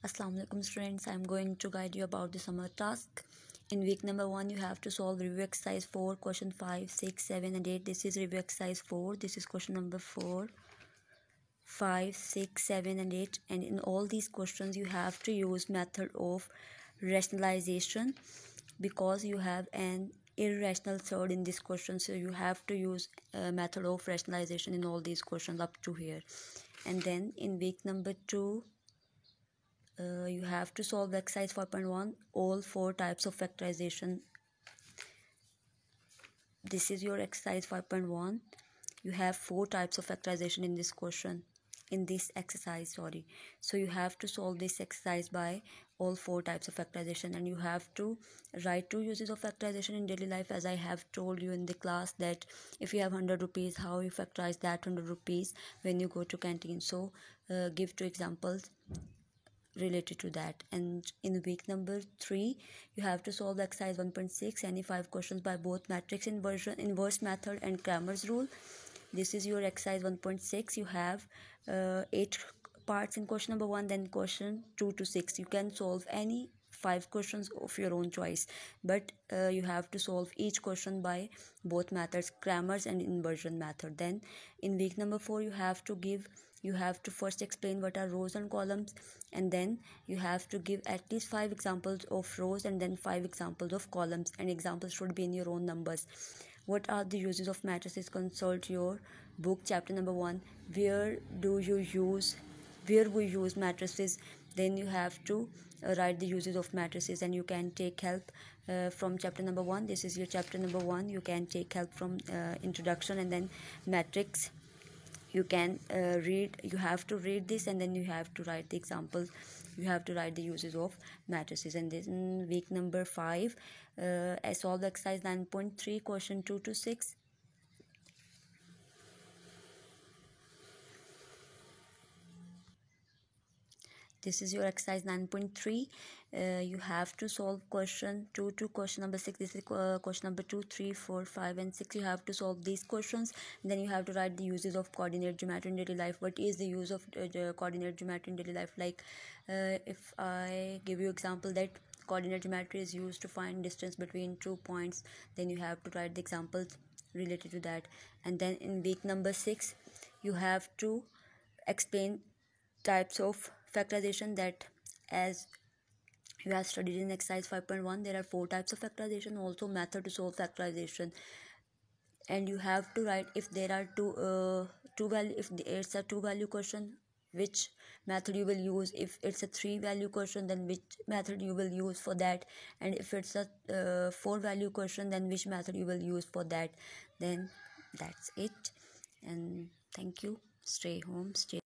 Assalamu alaikum students, I am going to guide you about the summer task. In week number 1 you have to solve review exercise 4, question 5, 6, 7 and 8. This is review exercise 4, this is question number 4, 5, 6, 7 and 8, and in all these questions you have to use method of rationalization because you have an irrational third in this question, so you have to use method of rationalization in all these questions up to here. And then in week number 2 you have to solve exercise 4.1, all 4 types of factorization. This is your exercise 5.1. You have 4 types of factorization in this question, in this exercise, sorry. So you have to solve this exercise by all 4 types of factorization, and you have to write 2 uses of factorization in daily life, as I have told you in the class that if you have 100 rupees, how you factorize that 100 rupees when you go to canteen. So give 2 examples related to that. And in week number 3 you have to solve exercise 1.6, any 5 questions by both matrix inversion, inverse method and Cramer's rule. This is your exercise 1.6. You have 8 parts in question number 1, then question 2 to 6. You can solve any 5 questions of your own choice, but you have to solve each question by both methods, Cramer's and inversion method. Then in week number 4 you have to first explain what are rows and columns, and then you have to give at least 5 examples of rows and then 5 examples of columns, and examples should be in your own numbers. What are the uses of matrices? Consult your book chapter number 1, where we use matrices. Then you have to write the uses of matrices, and you can take help from chapter number 1. This is your chapter number 1. You can take help from introduction and then matrix. You can you have to read this, and then you have to write the examples. You have to write the uses of matrices. And this in week number 5 I solved exercise 9.3, question 2 to 6. This is your exercise 9.3. You have to solve question 2 to question number 6. This is question number 2, 3, 4, 5 and 6. You have to solve these questions. Then you have to write the uses of coordinate geometry in daily life. What is the use of coordinate geometry in daily life? Like if I give you example that coordinate geometry is used to find distance between 2 points, then you have to write the examples related to that. And then in week number 6 you have to explain types of factorization, that as you have studied in exercise 5.1 there are 4 types of factorization, also method to solve factorization. And you have to write if there are two value, if it's a 2 value question, which method you will use. If it's a 3 value question, then which method you will use for that. And if it's a 4 value question, then which method you will use for that. Then that's it, and thank you. Stay home, stay